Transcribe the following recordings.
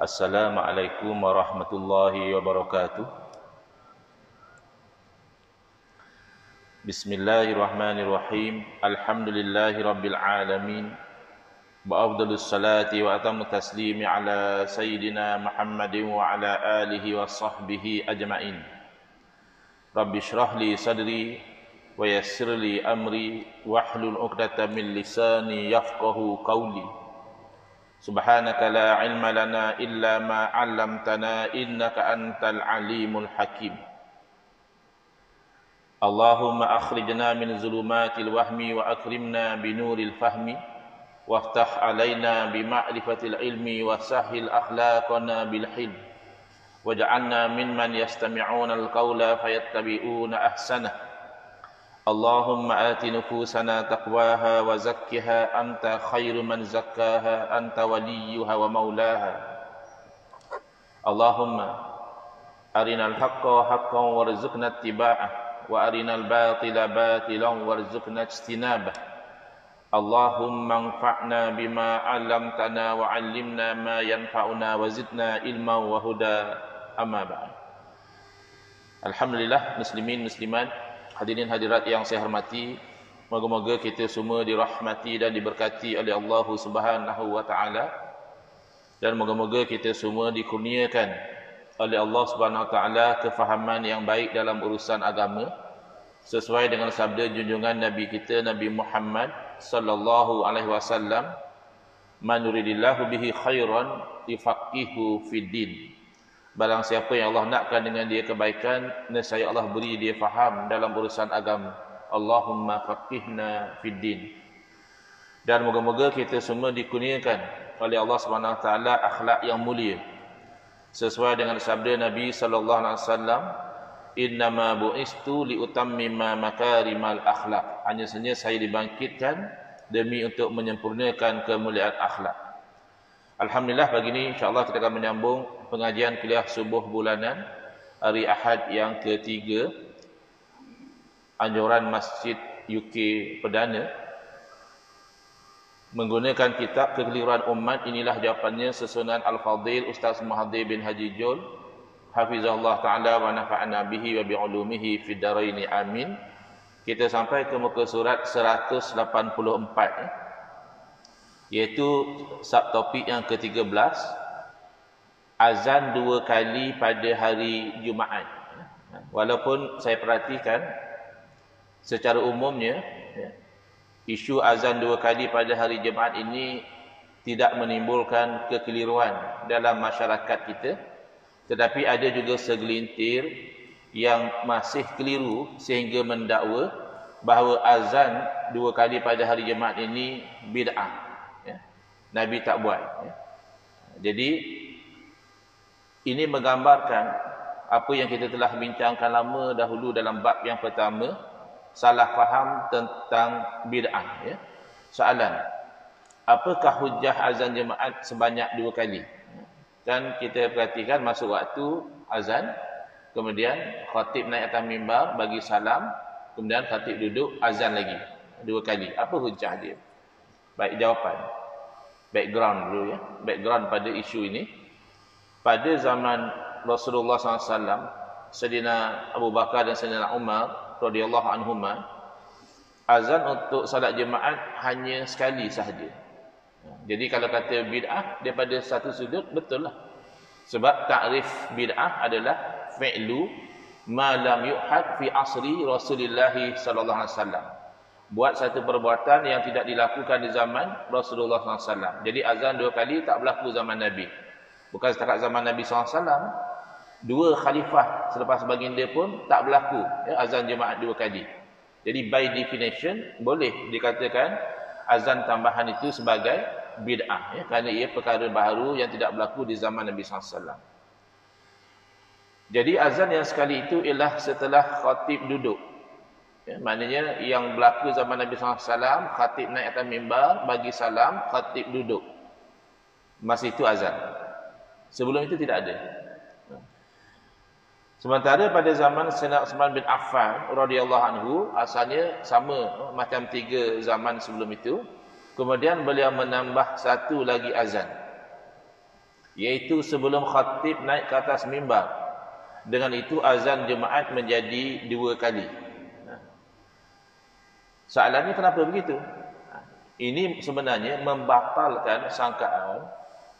Assalamualaikum warahmatullahi wabarakatuh. Bismillahirrahmanirrahim. Alhamdulillahi rabbil alamin. Wa afdalus salati wa atammu taslimi ala sayyidina Muhammadin wa ala alihi wa sahbihi ajma'in. Rabbi shrah li sadri wa yassir li amri wahlul 'uqdatam min lisani yafqahu qawli. Subhanaka la ilma lana illa ma 'allamtana innaka antal alimul hakim. Allahumma akhrijna min zulumatil wahmi wa akrimna binuril fahmi waftah alaina bima'rifatil ilmi wa sahhil akhlaqana bil hilm waj'alna mimman yastami'una al-qawla fayattabi'una ahsanah. Allahumma ati nufusana taqwaha wa zakkiha anta khairu man zakkaha anta waliyuha wa maulaha. Allahumma arinal haqqa haqqan warzuqna ittiba'ah wa arinal batila batilan warzuqna ijtinabah. Allahumma anfa'na bima 'allamtana wa 'allimna ma yanfa'una wa zidna ilman wa huda. Amma ba'd. Alhamdulillah, muslimin muslimat, hadirin hadirat yang saya hormati, moga-moga kita semua dirahmati dan diberkati oleh Allah Subhanahu wa taala, dan moga-moga kita semua dikurniakan oleh Allah Subhanahu wa taala kefahaman yang baik dalam urusan agama sesuai dengan sabda junjungan Nabi kita Nabi Muhammad sallallahu alaihi wasallam, man yuridillahu bihi khairan yufaqihu fid din. Barang siapa yang Allah nakkan dengan dia kebaikan, nescaya Allah beri dia faham dalam urusan agama. Allahumma faqihna fid din. Dan moga-moga kita semua dikurniakan oleh Allah Subhanahu wa taala akhlak yang mulia sesuai dengan sabda Nabi sallallahu alaihi wasallam, innama bu'istu liutammima makarimal akhlak. Hanya saja saya dibangkitkan demi untuk menyempurnakan kemuliaan akhlak. Alhamdulillah, pagi ini insya-Allah kita akan menyambung pengajian kuliah subuh bulanan hari Ahad yang ketiga anjuran Masjid UK Perdana menggunakan kitab Kekeliruan Umat. Inilah jawapannya susunan Al-Fadhil Ustaz Mahathir bin Haji Jul hafizahullah ta'ala wa nafa'ana bihi wa bi'ulumihi fid dharaini amin. Kita sampai ke muka surat 184 iaitu subtopik yang ke-13, azan 2 kali pada hari Jumaat. Walaupun saya perhatikan secara umumnya isu azan 2 kali pada hari Jumaat ini tidak menimbulkan kekeliruan dalam masyarakat kita, tetapi ada juga segelintir yang masih keliru sehingga mendakwa bahawa azan 2 kali pada hari Jumaat ini bid'ah. Nabi tak buat. Jadi ini menggambarkan apa yang kita telah bincangkan lama dahulu dalam bab yang pertama, salah faham tentang bid'ah. Soalan, apakah hujah azan Jumaat sebanyak 2 kali? Dan kita perhatikan masuk waktu azan, kemudian khatib naik atas mimbar bagi salam, kemudian khatib duduk azan lagi 2 kali. Apa hujah dia? Baik, jawapan. Background dulu background pada isu ini. Pada zaman Rasulullah SAW, Sayyidina Abu Bakar dan Sayyidina Umar radhiyallahu anhuma, azan untuk salat Jumaat hanya sekali sahaja. Jadi kalau kata bid'ah daripada satu sudut, betul lah. Sebab takrif bid'ah adalah fi'lu ma lam yuhad fi asri Rasulullah sallallahu alaihi wasallam. Buat satu perbuatan yang tidak dilakukan di zaman Rasulullah SAW. Jadi azan 2 kali tak berlaku zaman Nabi. Bukan setakat zaman Nabi SAW, 2 khalifah selepas baginda pun tak berlaku azan Jumaat 2 kali. Jadi by definition boleh dikatakan azan tambahan itu sebagai bid'ah, kerana ia perkara baharu yang tidak berlaku di zaman Nabi SAW. Jadi azan yang sekali itu ialah setelah khatib duduk. Maknanya yang berlaku zaman Nabi SAW, khatib naik atas mimbar, bagi salam, khatib duduk. Masa itu azan. Sebelum itu tidak ada. Sementara pada zaman Sayyidina Uthman bin Affan radhiyallahu anhu, asalnya sama macam 3 zaman sebelum itu. Kemudian beliau menambah 1 lagi azan. iaitu sebelum khatib naik ke atas mimbar. Dengan itu azan Jumaat menjadi 2 kali. Soalannya kenapa begitu? Ini sebenarnya membatalkan sangkaan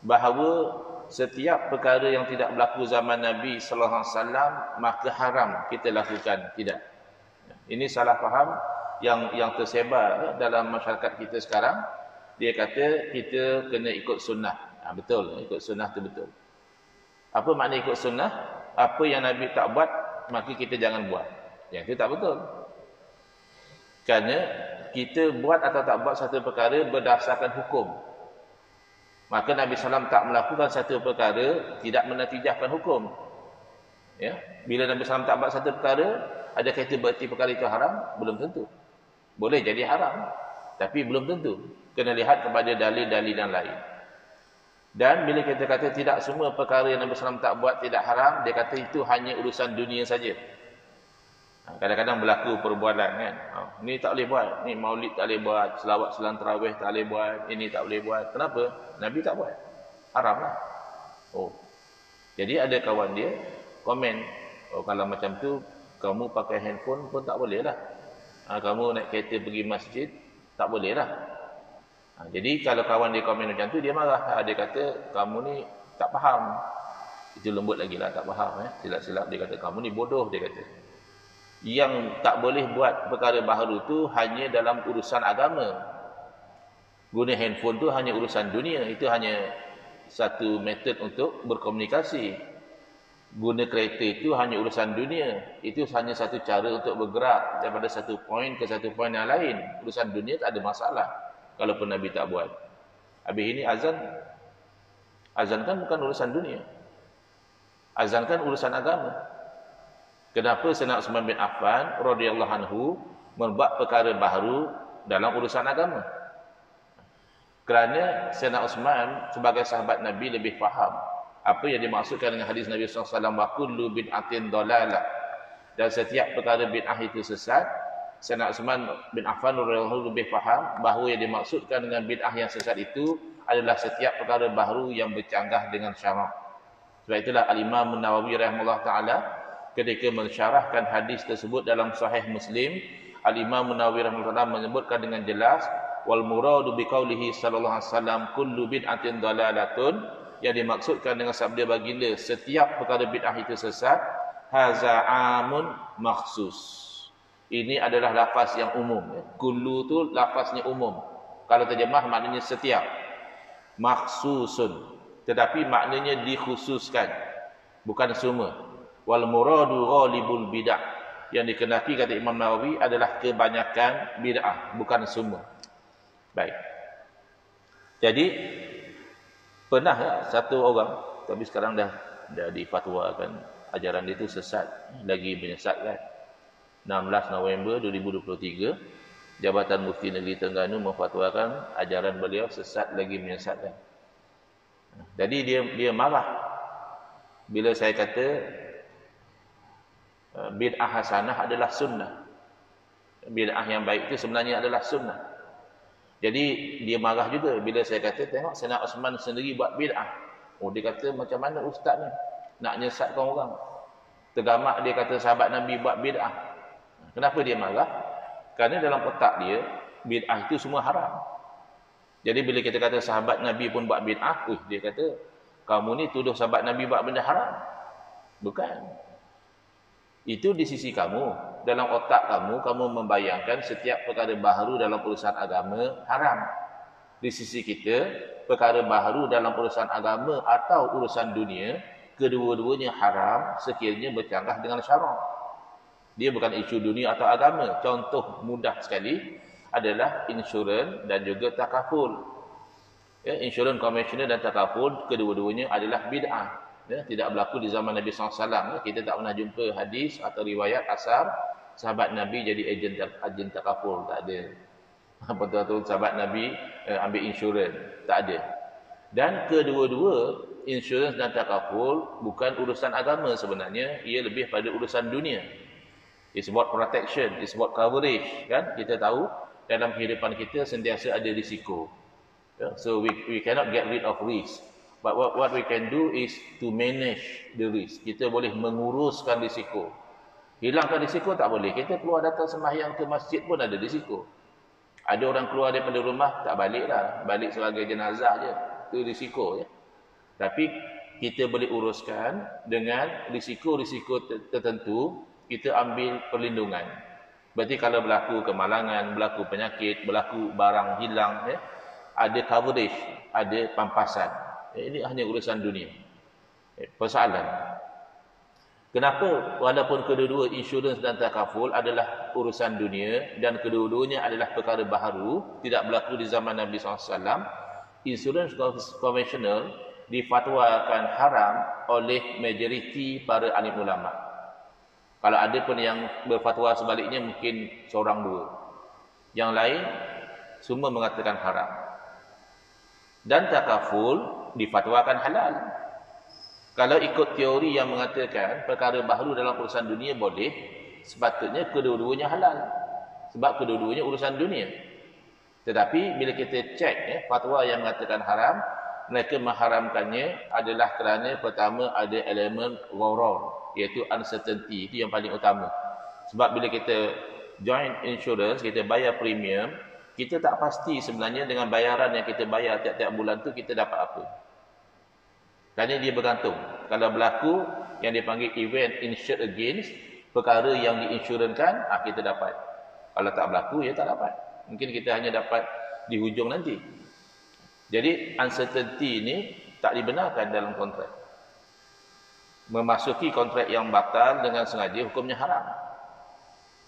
bahawa setiap perkara yang tidak berlaku zaman Nabi sallallahu alaihi wasallam maka haram kita lakukan. Tidak. Ini salah faham yang tersebar dalam masyarakat kita sekarang. Dia kata kita kena ikut sunnah. Betul, ikut sunnah tu betul. Apa makna ikut sunnah? Apa yang Nabi tak buat maka kita jangan buat. Yang itu tak betul. Kerana kita buat atau tak buat satu perkara berdasarkan hukum. Maka Nabi SAW tak melakukan satu perkara tidak menatijahkan hukum. Ya, bila Nabi SAW tak buat satu perkara, adakah itu berarti perkara itu haram? Belum tentu. Boleh jadi haram, tapi belum tentu. Kena lihat kepada dalil-dalil yang lain. Dan bila kita kata tidak semua perkara yang Nabi SAW tak buat tidak haram, dia kata itu hanya urusan dunia saja. Kadang-kadang berlaku perbuatan kan. Ni tak boleh buat, ni maulid tak boleh buat, selawat selang tarawih tak boleh buat, ini tak boleh buat. Kenapa? Nabi tak buat. Haram lah. Jadi ada kawan dia komen, kalau macam tu kamu pakai handphone pun tak boleh lah. Kamu naik kereta pergi masjid tak boleh lah. Jadi kalau kawan dia komen macam tu, dia marah. Dia kata kamu ni tak faham. Itu lembut lagi lah, tak faham. Silap-silap dia kata kamu ni bodoh, dia kata. Yang tak boleh buat perkara baharu tu hanya dalam urusan agama. Guna handphone tu hanya urusan dunia. Itu hanya satu metod untuk berkomunikasi. Guna kereta itu hanya urusan dunia. Itu hanya satu cara untuk bergerak daripada satu poin ke satu poin yang lain. Urusan dunia tak ada masalah kalaupun Nabi tak buat. Habis ini azan. Azan kan bukan urusan dunia. Azan kan urusan agama. Kenapa Sayyidina Uthman bin Affan radhiyallahu anhu membuat perkara baharu dalam urusan agama? Kerana Sayyidina Uthman sebagai sahabat Nabi lebih faham apa yang dimaksudkan dengan hadis Nabi sallallahu alaihi wasallam wa kullu bid'atin dalalah. Dan setiap perkara bid'ah itu sesat. Sayyidina Uthman bin Affan radhiyallahu anhu lebih faham bahawa yang dimaksudkan dengan bid'ah yang sesat itu adalah setiap perkara baharu yang bercanggah dengan syarak. Sebab itulah Al-Imam An-Nawawi rahimahullah taala ketika mensyarahkan hadis tersebut dalam Sahih Muslim, Al-Imam An-Nawawi rahimahullah menyebutkan dengan jelas wal muradu biqaulihi sallallahu alaihi wasallam kullu bid'atin dalalatun, yang dimaksudkan dengan sabda baginda setiap perkara bid'ah itu sesat, haza amun makhsus. Ini adalah lafaz yang umum. Kullu tu lafaznya umum. Kalau terjemah maknanya setiap. Makhsusun, tetapi maknanya dikhususkan, bukan semua. Wal muradu ghalibul bid'ah, yang dikenaki kata Imam Nawawi adalah kebanyakan bid'ah, bukan semua. Baik. Jadi pernah satu orang, tapi sekarang dah difatwakan ajaran dia itu sesat, lagi menyesatkan. 16 November 2023, Jabatan Mufti Negeri Terengganu memfatwakan ajaran beliau sesat lagi menyesatkan. Jadi dia marah bila saya kata bid'ah hasanah adalah sunnah. Bid'ah yang baik itu sebenarnya adalah sunnah. Jadi dia marah juga bila saya kata tengok Sayyidina Uthman sendiri buat bid'ah. Dia kata macam mana ustaz ni nak nyesatkan orang. Tergamak dia kata sahabat Nabi buat bid'ah. Kenapa dia marah? Kerana dalam otak dia bid'ah itu semua haram. Jadi bila kita kata sahabat Nabi pun buat bid'ah, dia kata kamu ni tuduh sahabat Nabi buat benda haram. Bukan. Itu di sisi kamu. Dalam otak kamu membayangkan setiap perkara baharu dalam urusan agama haram. Di sisi kita, perkara baharu dalam urusan agama atau urusan dunia, kedua-duanya haram sekiranya bercanggah dengan syarak. Dia bukan isu dunia atau agama. Contoh mudah sekali adalah insurans dan juga takaful. Insurans konvensional dan takaful, kedua-duanya adalah bid'ah. Tidak berlaku di zaman Nabi SAW. Kita tak pernah jumpa hadis atau riwayat asar sahabat Nabi jadi ejen takaful. Tak ada. Betul-betul sahabat Nabi ambil insurans. Tak ada. Dan kedua-dua insurans dan takaful bukan urusan agama sebenarnya. Ia lebih pada urusan dunia. It's about protection, it's about coverage. Kan? Kita tahu dalam kehidupan kita sentiasa ada risiko. So we cannot get rid of risk. But what we can do is to manage the risk. Kita boleh menguruskan risiko. Hilangkan risiko tak boleh. Kita keluar datang sembahyang ke masjid pun ada risiko. Ada orang keluar daripada rumah, tak balik lah. Balik sebagai jenazah je. Itu risiko ya. Tapi kita boleh uruskan dengan risiko-risiko tertentu, kita ambil perlindungan. Berarti kalau berlaku kemalangan, berlaku penyakit, berlaku barang hilang, ya, ada coverage, ada pampasan. Ini hanya urusan dunia. Persoalan. Kenapa walaupun kedua-dua insurans dan takaful adalah urusan dunia dan kedua-duanya adalah perkara baharu, tidak berlaku di zaman Nabi SAW, insurans konvensional difatwakan haram oleh majoriti para alim ulama. Kalau ada pun yang berfatwa sebaliknya mungkin seorang dua. Yang lain semua mengatakan haram. Dan takaful difatwakan halal. Kalau ikut teori yang mengatakan perkara baharu dalam urusan dunia boleh, sepatutnya kedua-duanya halal. Sebab kedua-duanya urusan dunia. Tetapi bila kita cek fatwa yang mengatakan haram, mereka mengharamkannya adalah kerana pertama ada elemen gharar, iaitu uncertainty. Itu yang paling utama. Sebab bila kita join insurance, kita bayar premium, kita tak pasti sebenarnya dengan bayaran yang kita bayar tiap-tiap bulan tu kita dapat apa. Kerana dia bergantung. Kalau berlaku yang dipanggil event insured against, perkara yang diinsurankan, kita dapat. Kalau tak berlaku, ya tak dapat. Mungkin kita hanya dapat di hujung nanti. Jadi uncertainty ini tak dibenarkan dalam kontrak. Memasuki kontrak yang batal dengan sengaja hukumnya haram.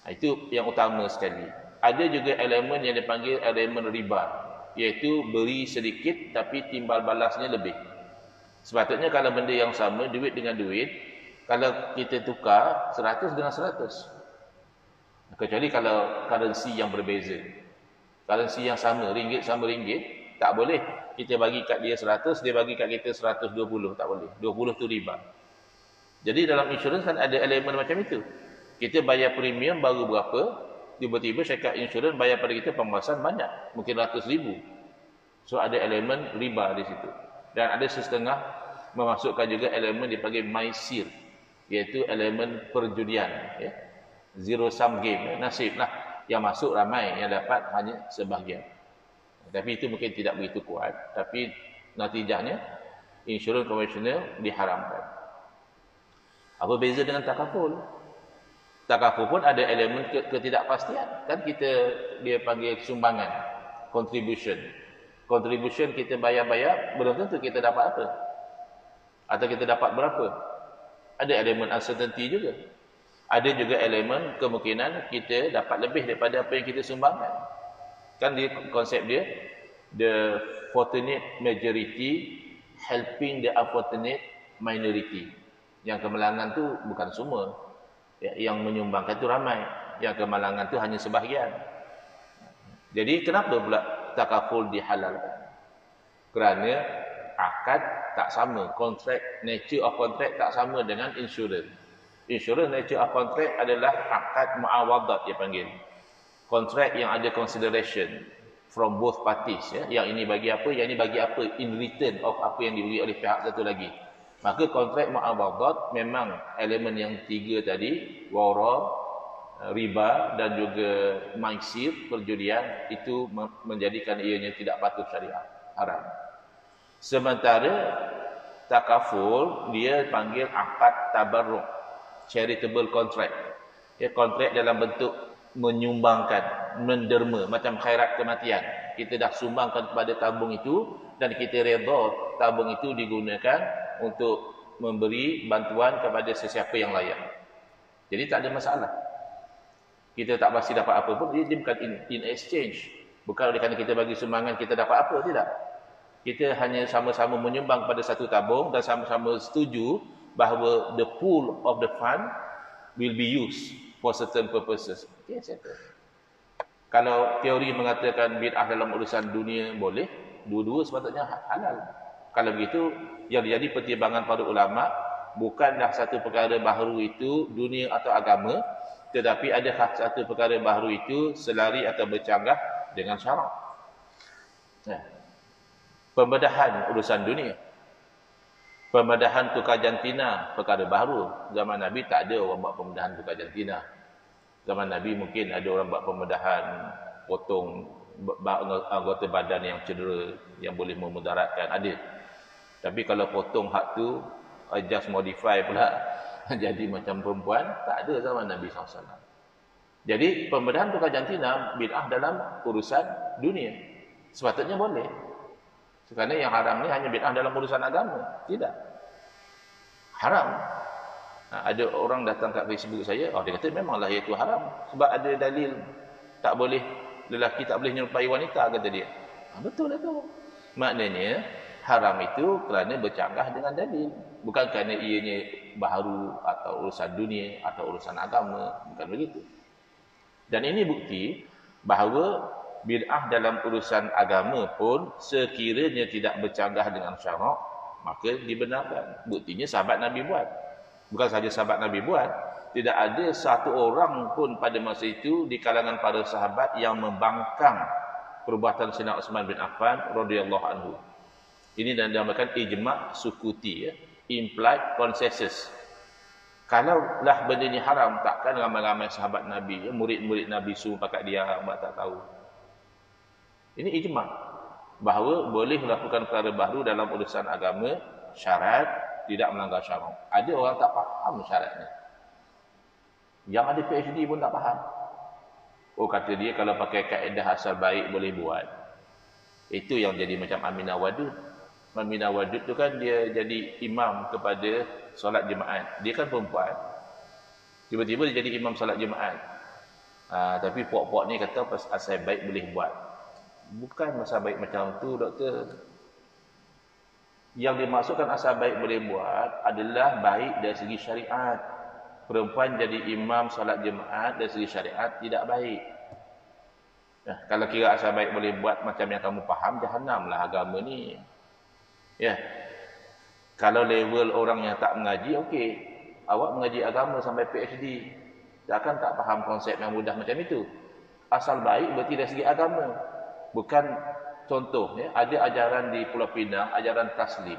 Itu yang utama sekali. Ada juga elemen yang dipanggil elemen riba, iaitu beri sedikit tapi timbal balasnya lebih. Sepatutnya kalau benda yang sama, duit dengan duit, kalau kita tukar 100 dengan 100. Kecuali kalau currency yang berbeza. Currency yang sama, ringgit sama ringgit, tak boleh kita bagi kat dia 100, dia bagi kat kita 120, tak boleh. 20 tu riba. Jadi dalam insurans kan ada elemen macam itu. Kita bayar premium baru berapa, tiba-tiba syarikat insurans bayar pada kita pembahasan banyak, mungkin ratus ribu. So ada elemen riba di situ. Dan ada setengah memasukkan juga elemen dipanggil maisir, iaitu elemen perjudian, ya. Zero sum game, nasib lah. Yang masuk ramai, yang dapat hanya sebahagian. Tapi itu mungkin tidak begitu kuat. Tapi natijahnya insurans konvensional diharamkan. Apa beza dengan takaful? Takaful pun ada elemen ketidakpastian. Kan dia panggil sumbangan, contribution. Contribution kita bayar-bayar, belum tentu kita dapat apa. Atau kita dapat berapa. Ada elemen uncertainty juga. Ada juga elemen kemungkinan kita dapat lebih daripada apa yang kita sumbangkan. Kan dia, konsep dia, the fortunate majority helping the unfortunate minority. Yang kemalangan tu bukan semua. Yang menyumbangkan tu ramai. Yang kemalangan tu hanya sebahagian. Jadi kenapa pula takaful dihalalkan? Kerana akad tak sama. Kontrak, nature of contract tak sama dengan insurance. Insurance nature of contract adalah akad muawadat dia panggil. Kontrak yang ada consideration from both parties, ya. Yang ini bagi apa, yang ini bagi apa, in return of apa yang diberi oleh pihak satu lagi. Maka kontrak muawadat memang elemen yang tiga tadi, wara, riba dan juga maisir, perjudian, itu menjadikan ianya tidak patut syariat, haram. Sementara takaful dia panggil akad tabarruk, charitable contract. Ya, kontrak dalam bentuk menyumbangkan, menderma, macam khairat kematian. Kita dah sumbangkan kepada tabung itu dan kita redha tabung itu digunakan untuk memberi bantuan kepada sesiapa yang layak. Jadi tak ada masalah. Kita tak pasti dapat apa pun, dia bukan in exchange. Bukan oleh kerana kita bagi sumbangan kita dapat apa, tidak. Kita hanya sama-sama menyumbang pada satu tabung dan sama-sama setuju bahawa the pool of the fund will be used for certain purposes. Okay, settle. Kalau teori mengatakan bid'ah dalam urusan dunia boleh, dua-dua sepatutnya halal. Kalau begitu, yang jadi pertimbangan para ulama bukanlah satu perkara baharu itu dunia atau agama, tetapi ada satu perkara baharu itu selari atau bercanggah dengan syarak. Pembedahan urusan dunia. Pembedahan tukar jantina perkara baru. Zaman Nabi tak ada orang buat pembedahan tukar jantina. Zaman Nabi mungkin ada orang buat pembedahan potong anggota badan yang cedera, yang boleh memudaratkan, ada. Tapi kalau potong hak tu just modify pula jadi macam perempuan, tak ada zaman Nabi SAW. Jadi pembedahan tukar jantina bid'ah dalam urusan dunia. Sepatutnya boleh. Kerana yang haram ni hanya bid'ah dalam urusan agama. Tidak. Haram. Ada orang datang kat Facebook saya, dia kata memanglah itu haram. Sebab ada dalil tak boleh, lelaki tak boleh menyerupai wanita, kata dia. Betul lah tu. Maknanya haram itu kerana bercanggah dengan dalil. Bukan kerana ianya baharu atau urusan dunia atau urusan agama. Bukan begitu. Dan ini bukti bahawa bid'ah dalam urusan agama pun sekiranya tidak bercanggah dengan syarak, maka dibenarkan. Buktinya sahabat Nabi buat. Bukan sahaja sahabat Nabi buat, tidak ada satu orang pun pada masa itu di kalangan para sahabat yang membangkang perbuatan Sayyidina Uthman bin Affan radhiyallahu anhu. Ini dinamakan ijma' sukuti, ya. Implied consensus. Kalaulah benda ni haram, takkan ramai-ramai sahabat Nabi, ya, murid-murid Nabi suruh pakat dia tak tahu. Ini ijma' bahawa boleh melakukan perkara baru dalam urusan agama, syarat, tidak melanggar syarak. Ada orang tak faham syaratnya. Yang ada PhD pun tak faham. Kata dia kalau pakai kaedah asal baik boleh buat. Itu yang jadi macam Aminah Wadud. Aminah Wadud tu kan dia jadi imam kepada solat jemaat. Dia kan perempuan. Tiba-tiba dia jadi imam solat jemaat. Tapi puak-puak ni kata asal baik boleh buat. Bukan asal baik macam tu, doktor. Yang dimaksudkan asal baik boleh buat adalah baik dari segi syariat. Perempuan jadi imam solat jemaat dari segi syariat tidak baik. Kalau kira asal baik boleh buat macam yang kamu faham, jahanamlah agama ni. Ya. Kalau level orang yang tak mengaji, okey. Awak mengaji agama sampai PhD, takkan tak faham konsep yang mudah macam itu. Asal baik berarti dari segi agama. Bukan contoh, ya, ada ajaran di Pulau Pinang, ajaran taslim.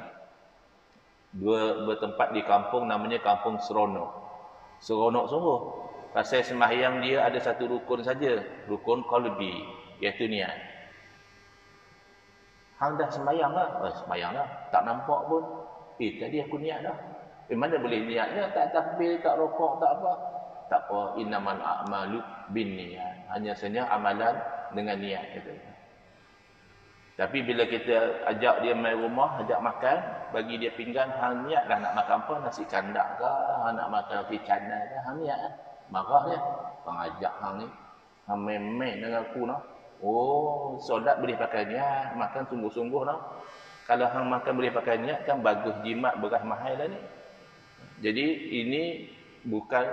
Bertempat di kampung namanya Kampung Seronok. Seronok sungguh. Pasal sembahyang dia ada satu rukun saja, rukun qalbi, iaitu niat. Hang dah sembahyang lah? Sembahyang lah. Tak nampak pun. Tadi aku niat dah. Mana boleh niatnya? Tak takbir, tak rokok, tak apa. Tak apa. Innamal a'malu bin niat. Hanya saja amalan dengan niat. Gitu. Tapi bila kita ajak dia main rumah, ajak makan, bagi dia pinggan, hang niatlah nak makan apa? Nasi kandak ke? Hang nak makan roti canai ke? Hang niat kan? Marah dia. Pengajak hang ni. Hang main-main dengan aku noh. Solat boleh pakai niat, makan sungguh-sungguh noh. Kalau hang makan boleh pakai niat kan bagus, jimat beras mahal lah ni. Jadi ini bukan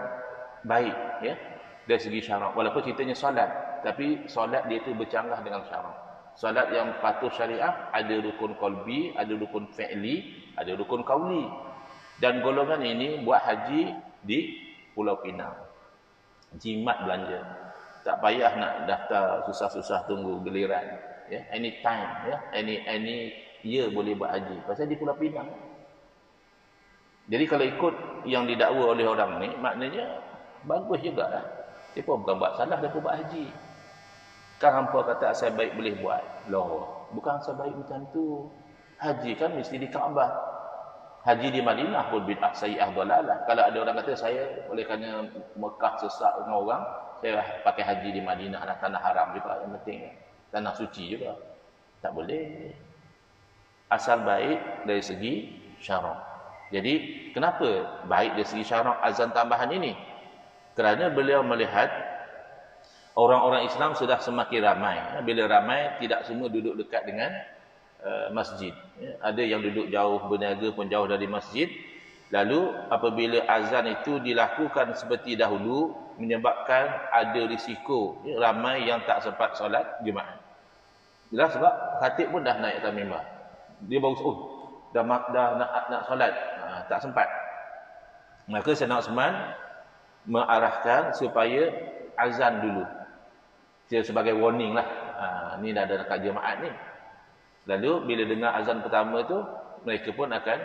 baik, ya, dari segi syarak. Walaupun ceritanya solat, tapi solat dia tu bercanggah dengan syarak. Solat yang patuh syariah ada rukun qalbi, ada rukun fi'li, ada rukun qauli. Dan golongan ini buat haji di Pulau Pinang. Jimat belanja. Tak payah nak daftar susah-susah tunggu giliran, ya. Anytime, ya. Any year boleh buat haji. Pasal di Pulau Pinang. Jadi kalau ikut yang didakwa oleh orang ni, maknanya bagus juga lah. Dia pun bukan buat salah, dia pun buat haji. Kan hampa kata asal baik boleh buat. Loh, bukan asal baik macam tu. Haji kan mesti di Kaabah. Haji di Madinah pun bid'ah sayyi'ah dalalah. Kalau ada orang kata saya oleh kerana Mekah sesak dengan orang, saya pakai haji di Madinah lah, tanah haram juga yang penting. Tanah suci juga. Tak boleh. Asal baik dari segi syarak. Jadi, kenapa baik dari segi syarak azan tambahan ini? Kerana beliau melihat orang-orang Islam sudah semakin ramai. Bila ramai, tidak semua duduk dekat dengan masjid. Ada yang duduk jauh, berniaga pun jauh dari masjid. Lalu apabila azan itu dilakukan seperti dahulu, menyebabkan ada risiko ramai yang tak sempat solat jemaah. Jelas sebab khatib pun dah naik atas mimbar. Dia baru dah nak solat, tak sempat. Maka Sayyidina Uthman mengarahkan supaya azan dulu. Sebagai warning lah. Ni dah ada dekat jemaat ni. Lalu bila dengar azan pertama tu, mereka pun akan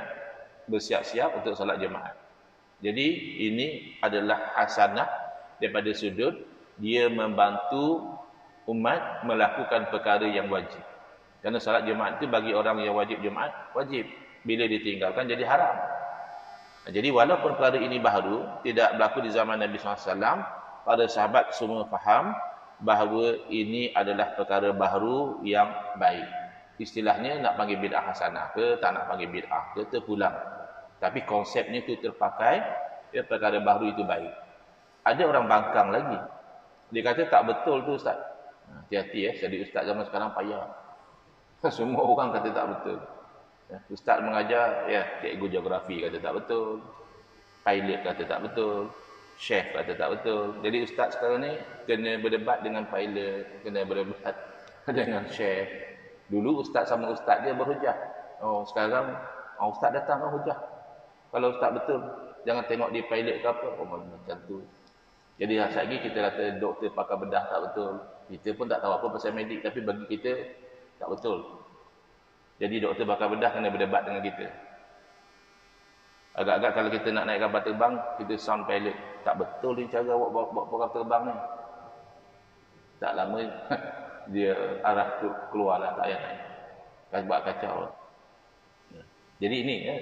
bersiap-siap untuk solat jemaah. Jadi ini adalah hasanah daripada sudut dia membantu umat melakukan perkara yang wajib. Kerana solat jemaah itu bagi orang yang wajib jemaah, wajib. Bila ditinggalkan jadi haram. Jadi walaupun perkara ini baru, tidak berlaku di zaman Nabi SAW, para sahabat semua faham bahawa ini adalah perkara baru yang baik. Istilahnya nak panggil bid'ah hasanah ke, tak nak panggil bid'ah ke, terpulang. Tapi konsepnya itu terpakai, ya, perkara baru itu baik. Ada orang bangkang lagi. Dia kata tak betul tu ustaz. Hati-hati ya, jadi ustaz zaman sekarang payah. Semua orang kata tak betul. Ustaz mengajar, ya, cikgu geografi kata tak betul. Pilot kata tak betul. Chef kata tak betul. Jadi ustaz sekarang ni kena berdebat dengan pilot, kena berdebat dengan chef. Dulu ustaz sama ustaz dia berhujah. Oh, sekarang ustaz datang kan hujah. Kalau ustaz betul, jangan tengok dia pilot ke apa. Oh, macam tu. Jadi lagi kita kata doktor pakar bedah tak betul. Kita pun tak tahu apa pasal medik, tapi bagi kita tak betul. Jadi doktor pakar bedah kena berdebat dengan kita. Agak-agak kalau kita nak naik kapal terbang, kita sound pilot. Tak betul ni cara buat kapal terbang ni. Tak lama dia arah keluarlah, tak payah naik. Kan buat kacau. Jadi ini ya,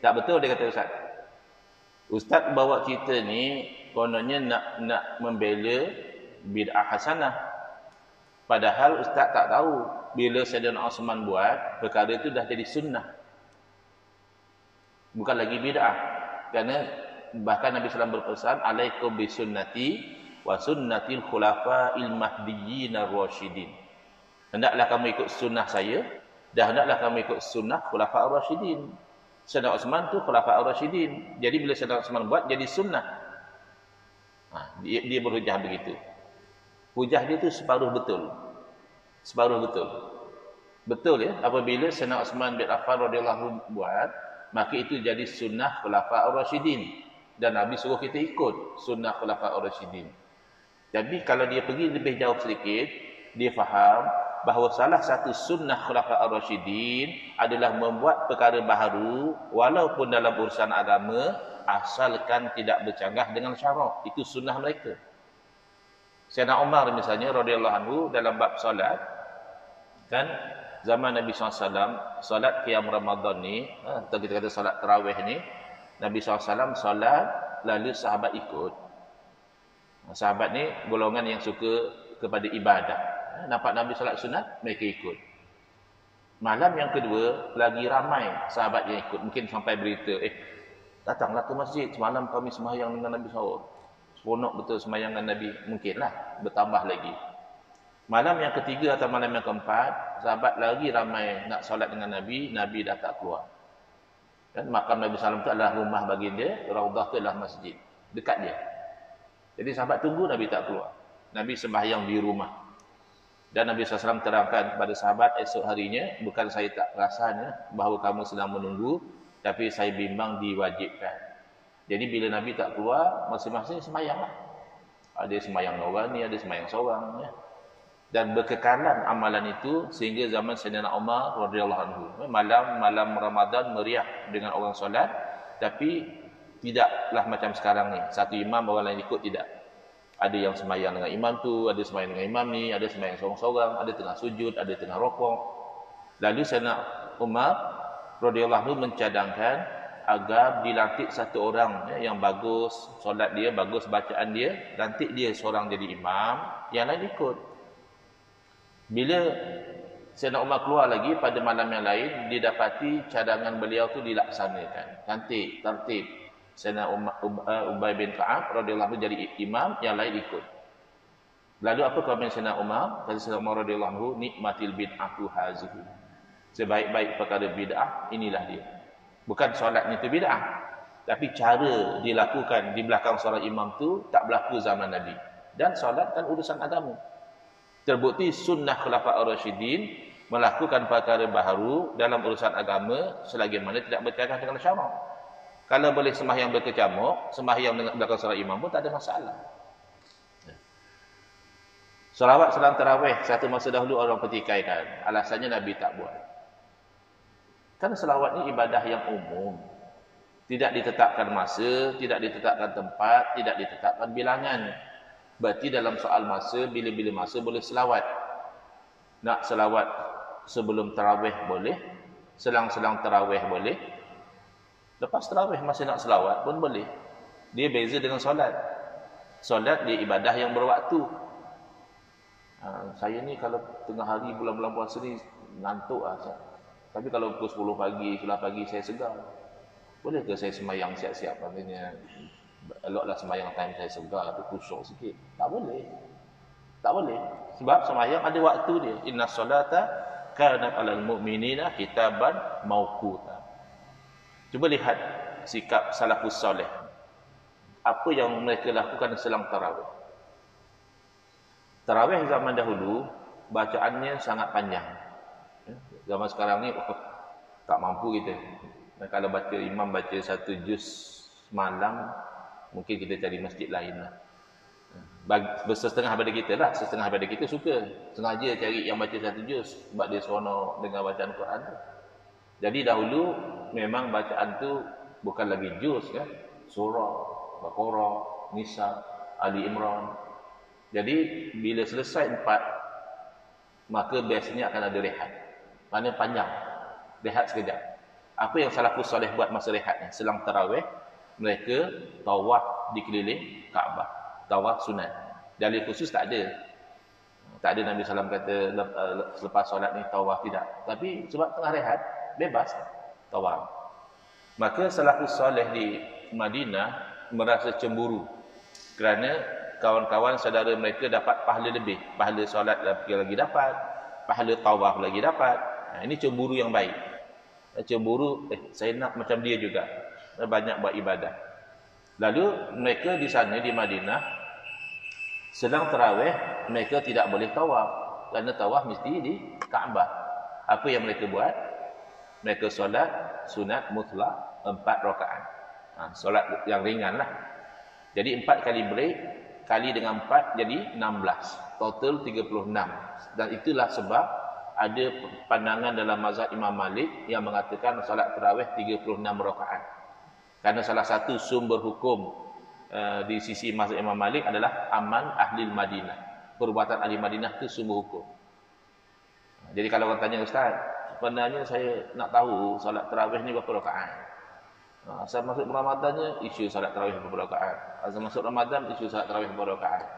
tak betul dia kata ustaz. Ustaz bawa cerita ni kononnya nak membela bid'ah hasanah. Padahal ustaz tak tahu bila Sayyidina Osman buat perkara itu dah jadi sunnah. Bukan lagi bid'ah. Kerana bahkan Nabi SAW berpesan, alaikum bisunnati wa sunnatil khulafa'il mahdiyyin ar-rasyidin. Hendaklah kamu ikut sunnah saya dan hendaklah kamu ikut sunnah khulafa' ar-rasyidin. Sayyidina Utsman tu khulafa' ar-rasyidin. Jadi bila Sayyidina Utsman buat jadi sunnah. Dia berhujah begitu. Hujah dia tu separuh betul. Separuh betul. Betul ya, apabila Sayyidina Utsman bin Affan radhiyallahu buat, maka itu jadi sunnah khulafa' ar-rasyidin dan Nabi suruh kita ikut sunnah khulafa' ar-rasyidin. Jadi kalau dia pergi lebih jauh sedikit, dia faham bahawa salah satu sunnah khulafa' ar-rasyidin adalah membuat perkara baharu walaupun dalam urusan agama asalkan tidak bercanggah dengan syarak. Itu sunnah mereka. Sayyidina Umar misalnya radhiyallahu anhu dalam bab solat, kan zaman Nabi SAW, solat qiyam Ramadan ni, atau kita kata solat tarawih ni, Nabi SAW solat lalu sahabat ikut. Sahabat ni golongan yang suka kepada ibadah. Nampak Nabi solat sunat, mereka ikut. Malam yang kedua, lagi ramai sahabat yang ikut. Mungkin sampai berita, datanglah ke masjid, semalam kami sembahyang dengan Nabi SAW. Seronok betul sembahyang dengan Nabi. Mungkinlah, bertambah lagi. Malam yang ketiga atau malam yang keempat, sahabat lagi ramai nak solat dengan Nabi, Nabi dah tak keluar. Dan makam Nabi SAW itu adalah rumah bagi dia, Raudah itu adalah masjid. Dekat dia. Jadi sahabat tunggu, Nabi tak keluar. Nabi sembahyang di rumah. Dan Nabi SAW terangkan kepada sahabat esok harinya, bukan saya tak rasanya bahawa kamu sedang menunggu, tapi saya bimbang diwajibkan. Jadi bila Nabi tak keluar, masing-masing sembahyanglah. Ada sembahyang orang ni, ada sembahyang seorang. Ya. Dan berkekalan amalan itu sehingga zaman Sayyidina Umar radhiyallahu anhu. Malam Ramadan meriah dengan orang solat, tapi tidaklah macam sekarang ni. Satu imam orang lain ikut, tidak. Ada yang sembahyang dengan imam tu, ada sembahyang dengan imam ni, ada sembahyang seorang-seorang, ada tengah sujud, ada tengah rokok. Lalu Sayyidina Umar radhiyallahu anhu mencadangkan agar dilantik satu orang yang bagus solat dia, bagus bacaan dia, lantik dia seorang jadi imam, yang lain ikut. Bila Sayyidina Umar keluar lagi pada malam yang lain, didapati cadangan beliau tu dilaksanakan. Cantik, tertib. Sayyidina Ubay bin Ka'ab radhiyallahu anhu jadi imam, yang lain ikut. Lalu apa komen Sayyidina Umar? Kata Sayyidina Umar radhiyallahu anhu, nikmatil bid'atu hazihi. Sebaik-baik perkara bid'ah, inilah dia. Bukan solatnya itu bid'ah, tapi cara dilakukan di belakang solat imam tu tak berlaku zaman Nabi. Dan solat kan urusan agama. Terbukti sunnah khulafa' ar-rasyidin melakukan perkara baharu dalam urusan agama selagi mana tidak berkaitan dengan syarak. Kalau boleh sembahyang berkecamuk, sembahyang dengan belakang solat imam pun tak ada masalah. Selawat salam tarawih satu masa dahulu orang pertikaikan. Alasannya Nabi tak buat. Kan selawat ni ibadah yang umum. Tidak ditetapkan masa, tidak ditetapkan tempat, tidak ditetapkan bilangan. Berarti dalam soal masa, bila-bila masa boleh selawat. Nak selawat sebelum tarawih boleh, selang-selang tarawih boleh, lepas tarawih masih nak selawat pun boleh. Dia beza dengan solat. Solat dia ibadah yang berwaktu. Saya ni kalau tengah hari bulan-bulan puasa ni ngantuk lah. Tapi kalau pukul 10 pagi, 11 pagi saya segar. Boleh ke saya semayang siap-siap? Artinya eloklah semayang time saya segar tu, khusyuk sikit. Tak boleh. Tak boleh. Sebab semayang ada waktu dia. Inna solata kanat alal mu'minina kitaban mauquta. Cuba lihat sikap salafus soleh. Apa yang mereka lakukan selang tarawih. Tarawih zaman dahulu bacaannya sangat panjang. Zaman sekarang ni tak mampu kita. Kalau baca imam baca satu juz malam, mungkin kita cari masjid lain lah. Setengah pada kita lah, setengah pada kita suka sengaja cari yang baca satu juz sebab dia seronok dengan bacaan Quran tu. Jadi dahulu memang bacaan tu bukan lagi juz kan, surah, Baqarah, Nisa, Ali Imran. Jadi bila selesai 4, maka biasanya akan ada rehat. Mana panjang, rehat sekejap. Apa yang salafus soleh buat masa rehat ni? Selang tarawih, mereka tawaf di keliling Kaabah. Tawaf sunat. Dalil khusus tak ada. Tak ada Nabi SAW kata selepas solat ni tawaf, tidak. Tapi sebab tengah rehat, bebas tawaf. Maka salafus soleh di Madinah merasa cemburu kerana kawan-kawan saudara mereka dapat pahala lebih. Pahala solat lagi dapat, pahala tawaf lagi dapat. Ini cemburu yang baik. Cemburu, saya nak macam dia juga, banyak buat ibadah. Lalu mereka di sana di Madinah sedang tarawih, mereka tidak boleh tawaf kerana tawaf mesti di Kaabah. Apa yang mereka buat? Mereka solat sunat mutlak 4 rakaat. Solat yang ringan lah. Jadi 4 kali break kali dengan 4 jadi 16, total 36. Dan itulah sebab ada pandangan dalam mazhab Imam Malik yang mengatakan solat tarawih 36 rakaat. Kerana salah satu sumber hukum di sisi mazhab Imam Malik adalah amal ahli Madinah. Perbuatan ahli Madinah itu sumber hukum. Jadi kalau orang tanya, Ustaz, sebenarnya saya nak tahu solat tarawih ni berapa rakaat. Asal masuk Ramadannya isu solat tarawih berapa rakaat. Asal masuk Ramadan isu solat tarawih berapa rakaat.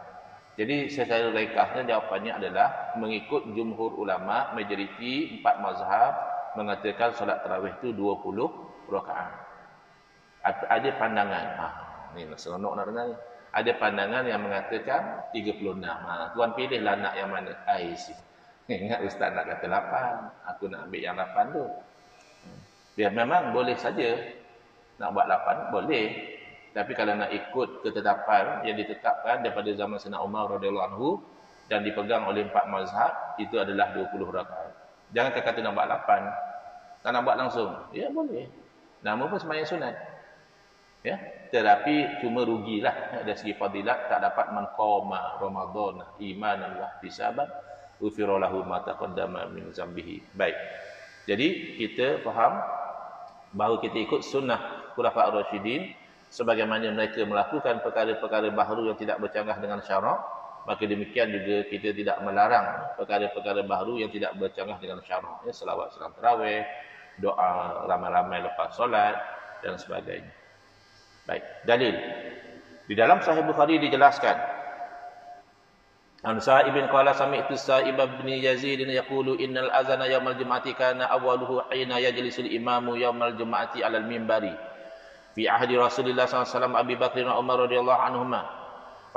Jadi secara ringkasnya jawapannya adalah mengikut jumhur ulama, majoriti 4 mazhab mengatakan solat tarawih itu 20 rakaat. Ada pandangan, ni seronok nak dengar ni. Ada pandangan yang mengatakan 36. Tuan pilihlah nak yang mana. Ingat Ustaz nak kata 8, aku nak ambil yang 8 tu. Biar memang boleh saja nak buat 8 boleh. Tapi kalau nak ikut ketetapan yang ditetapkan daripada zaman Sayyidina Umar radhiyallahu anhu dan dipegang oleh 4 mazhab, itu adalah 20 rakaat. Jangan kata nak buat 8, tak nak buat langsung. Ya boleh. Nama pun sembahyang sunat. Ya, tetapi cuma rugilah dari segi fadilat, tak dapat man qama Ramadan imanan wa ihtisaban ghufira lahu ma taqaddama min zambihi. Baik. Jadi kita faham bahawa kita ikut sunnah Khulafa' ar-Rasyidin. Sebagaimana mereka melakukan perkara-perkara baharu yang tidak bercanggah dengan syarak, maka demikian juga kita tidak melarang perkara-perkara baharu yang tidak bercanggah dengan syarak. Ya, selawat selang tarawih, doa ramai-ramai lepas solat dan sebagainya. Baik, dalil. Di dalam Sahih Bukhari dijelaskan, An Sa'ib bin qala sami'tu Sa'ib bin Yazid yaqulu innal azana yaumal jum'ati kana awwaluhu hina yajlisul imamu yaumal jum'ati 'alal minbari. Fi ahdi Rasulillah SAW Abi Bakr wa Umar radhiyallahu anhuma.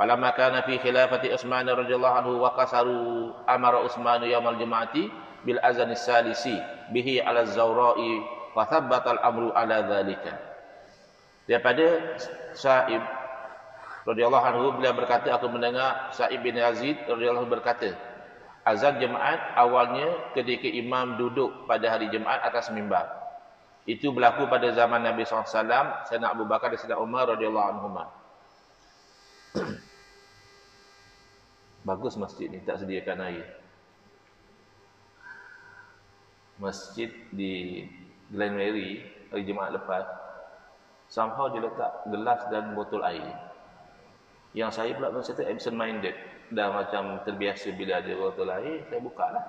Falamma kana fi khilafati Utsman radhiyallahu anhu wa qasaru amara Utsman yaumal jum'ati bil azan salisi bihi 'ala az-zawra'i wa thabbata al-amru 'ala dhalika. Daripada Sa'ib radhiyallahu anhu, beliau berkata, aku mendengar Sa'ib bin Yazid radhiyallahu anhu berkata, azan jemaat awalnya ketika imam duduk pada hari Jumaat atas mimbar. Itu berlaku pada zaman Nabi SAW, Sayyidina Abu Bakar dan Sayyidina Umar radhiyallahu anhuma. Bagus masjid ni tak sediakan air. Masjid di Glen Mary hari Jumaat lepas somehow dia letak gelas dan botol air. Yang saya pula masa tu absent minded, dah macam terbiasa bila ada botol air, saya buka lah.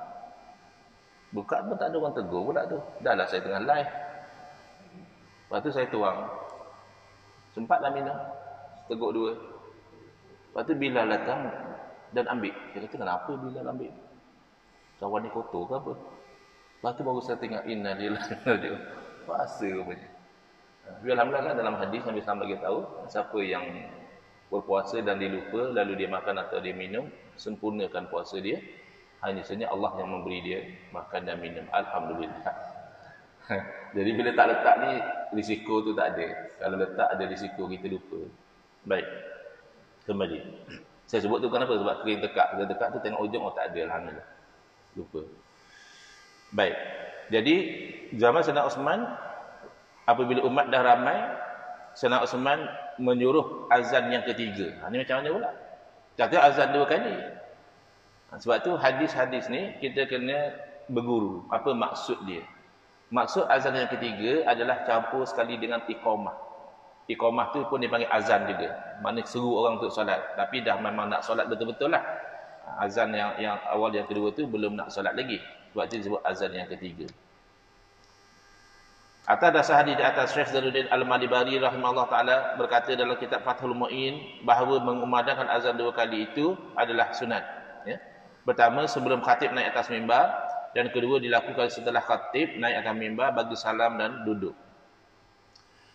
Buka pun tak ada orang tegur pula tu. Dah lah saya tengah live. Lepas tu saya tuang. Sempatlah minum. Teguk 2. Lepas tu Bilal datang dan ambil. Saya kata kenapa Bilal ambil? Cawan ni kotor ke apa? Lepas tu baru saya tengok innalillahi. Puasa rupanya. Alhamdulillah dalam hadis Nabi SAW bagi tahu, siapa yang berpuasa dan dia lupa lalu dia makan atau dia minum, sempurnakan puasa dia. Hanya saja Allah yang memberi dia makan dan minum. Alhamdulillah. Jadi bila tak letak ni, risiko tu tak ada. Kalau letak ada risiko kita lupa. Baik. Kembali. Saya sebut tu kenapa? Sebab kering tekak. Kering tekak tu tengok ujung, oh tak ada. Alhamdulillah. Lupa. Baik. Jadi zaman Sayyidina Osman, apabila umat dah ramai, Sayyidina Osman menyuruh azan yang ketiga. Ini macam mana pula? Kata azan 2 kali. Sebab tu hadis-hadis ni kita kena berguru. Apa maksud dia? Maksud azan yang ketiga adalah campur sekali dengan iqamah. Iqamah tu pun dipanggil azan juga. Maknanya seru orang untuk solat. Tapi dah memang nak solat betul-betul lah. Azan yang awal yang kedua tu belum nak solat lagi. Sebab tu disebut azan yang ketiga. Atas dasar hadis di atas, Syekh Zainuddin Al-Malibari rahimahullah ta'ala berkata dalam kitab Fathul Mu'in bahawa mengumandangkan azan 2 kali itu adalah sunat. Ya. Pertama, sebelum khatib naik atas mimbar, dan kedua dilakukan setelah khatib naik atas mimbar bagi salam dan duduk.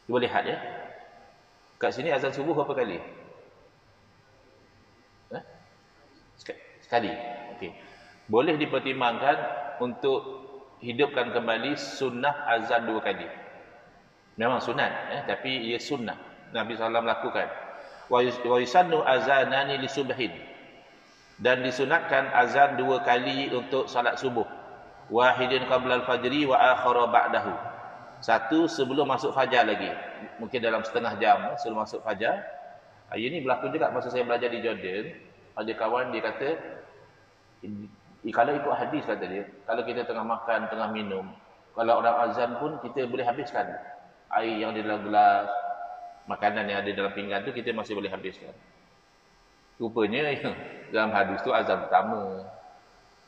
Cuba lihat ya. Kat sini azan subuh berapa kali? Sekali. Okey. Boleh dipertimbangkan untuk hidupkan kembali sunnah azan 2 kali. Memang sunat, tapi ia sunnah. Nabi SAW lakukan. Wa yusannu azanani li subhin. Dan disunatkan azan 2 kali untuk salat subuh. Wahidin qabla al-fajri wa akhara ba'dahu. Satu sebelum masuk fajar lagi. Mungkin dalam setengah jam sebelum masuk fajar. Ini berlaku juga masa saya belajar di Jordan. Ada kawan dia kata, kalau ikut hadis kata dia, kalau kita tengah makan, tengah minum, kalau orang azan pun kita boleh habiskan. Air yang ada dalam gelas, makanan yang ada dalam pinggan tu kita masih boleh habiskan. Rupanya dalam hadis tu azan pertama.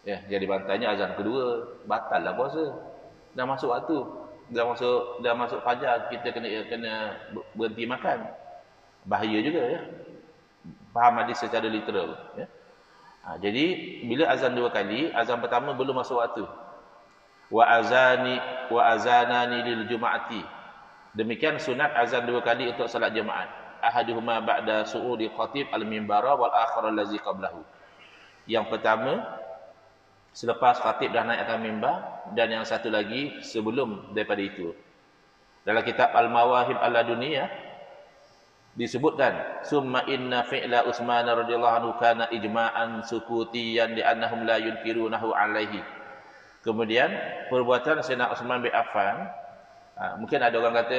Ya, jadi bantainya azan kedua, batallah puasa. Dah masuk waktu, dah masuk fajar, kita kena berhenti makan. Bahaya juga ya. Faham hadis secara literal ya. Jadi bila azan 2 kali, azan pertama belum masuk waktu. Wa azanani lil jum'ati. Demikian sunat azan 2 kali untuk salat jemaat. Ahaduhuma ba'da su'udi khatib al-minbara wal akhar allazi qablahu. Yang pertama selepas khatib dah naik atas mimbar, dan yang satu lagi sebelum daripada itu. Dalam kitab Al-Mawahib Al-Laduniyah disebutkan summa inna fi'la Utsman radhiyallahu anhu kana ijma'an sukutiyan li annahum la yunkirunahu alaihi. Kemudian perbuatan Sayyidina Utsman bin Affan, mungkin ada orang kata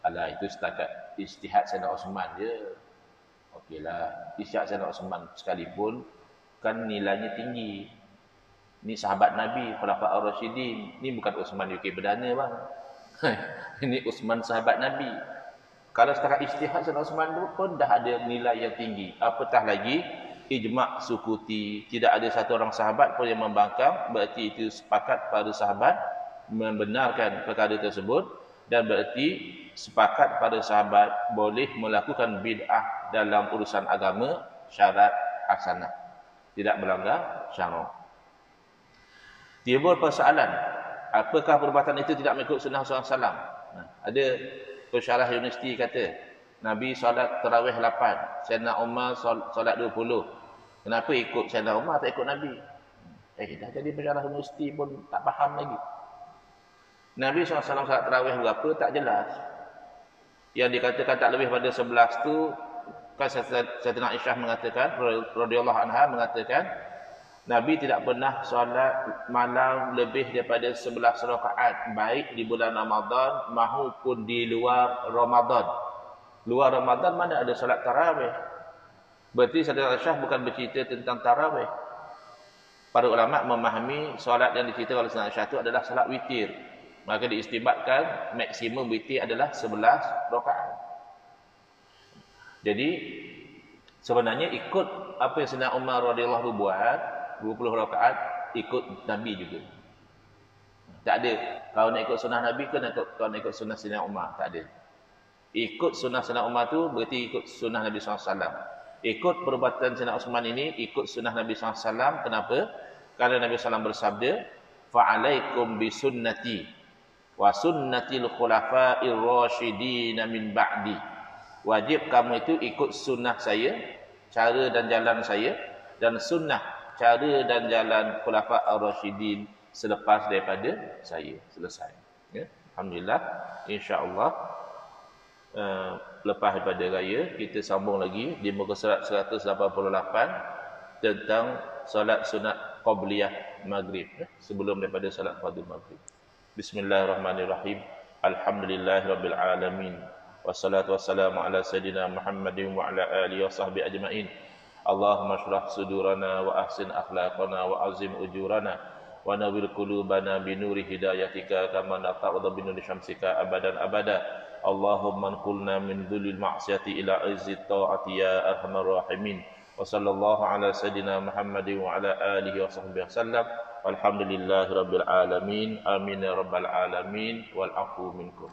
alah itu setakat ijtihad Sayyidina Utsman je. Okeylah, ijtihad Sayyidina Utsman sekalipun kan nilainya tinggi. Ni sahabat Nabi, Khulafa' ar-Rasyidin. Ni bukan Utsman UK Perdana bang. Ini Utsman sahabat Nabi. Kalau setakat ijtihad Sayyidina Utsman pun dah ada nilai yang tinggi. Apatah lagi ijma' sukuti. Tidak ada satu orang sahabat pun yang membangkang. Berarti itu sepakat para sahabat membenarkan perkara tersebut. Dan berarti sepakat para sahabat boleh melakukan bid'ah dalam urusan agama syarat hasanah. Tidak melanggar syarak. Timbul persoalan, apakah perbuatan itu tidak mengikut sunnah Rasulullah SAW? Ada pensyarah universiti kata, Nabi solat tarawih 8, Sayyidina Umar solat 20. Kenapa ikut Sayyidina Umar tak ikut Nabi? Dah jadi pensyarah universiti pun tak faham lagi. Nabi SAW solat tarawih berapa tak jelas. Yang dikatakan tak lebih pada 11 tu, kan Sayyidina Aisyah mengatakan, radhiyallahu anha mengatakan, Nabi tidak pernah solat malam lebih daripada 11 rakaat, baik di bulan Ramadan maupun di luar Ramadan. Luar Ramadan mana ada solat tarawih? Berarti Sayyidina Aisyah bukan bercerita tentang tarawih. Para ulama memahami solat yang diceritakan oleh Sayyidina Aisyah itu adalah solat witir. Maka diistibatkan maksimum witir adalah 11 rakaat. Jadi sebenarnya ikut apa yang Sayyidina Umar radhiyallahu anhu buat 20 rakaat, ikut Nabi juga. Tak ada. Kalau nak ikut sunnah Nabi ke kalau nak ikut sunnah Sayyidina Umar, tak ada. Ikut sunnah Sayyidina Umar tu berarti ikut sunnah Nabi SAW. Ikut perbuatan Sayyidina Uthman ini ikut sunnah Nabi SAW. Kenapa? Karena Nabi SAW bersabda, fa'alaikum bisunnati wa sunnatil khulafa'ir rasyidin min ba'di. Wajib kamu itu ikut sunnah saya, cara dan jalan saya, dan sunnah cara dan jalan khulafa'ir rasyidin selepas daripada saya. Selesai. Ya? Alhamdulillah. InsyaAllah lepas daripada raya kita sambung lagi di muka surat 188 tentang solat sunat qabliyah maghrib, sebelum daripada solat fardhu maghrib. Bismillahirrahmanirrahim. Alhamdulillahirabbil alamin. Wassalatu wassalamu ala sayidina Muhammadin wa ala alihi wa sahbihi ajmain. Allahumma shrah sudurana wa ahsin akhlaqana wa azim ujurana wa nawwir qulubana bi nuri hidayatika kama nata'udhu bi nuri syamsika abadan abada. Allahumma anqulna min dhulil ma'siyati ila izzi ta'ati ya arhamar rahimin. Wa sallallahu ala sayidina Muhammadin wa ala alihi wa sahbihi wasallam. Walhamdulillahi rabbil alamin. Amin ya rabbal alamin. Wal afu minkum.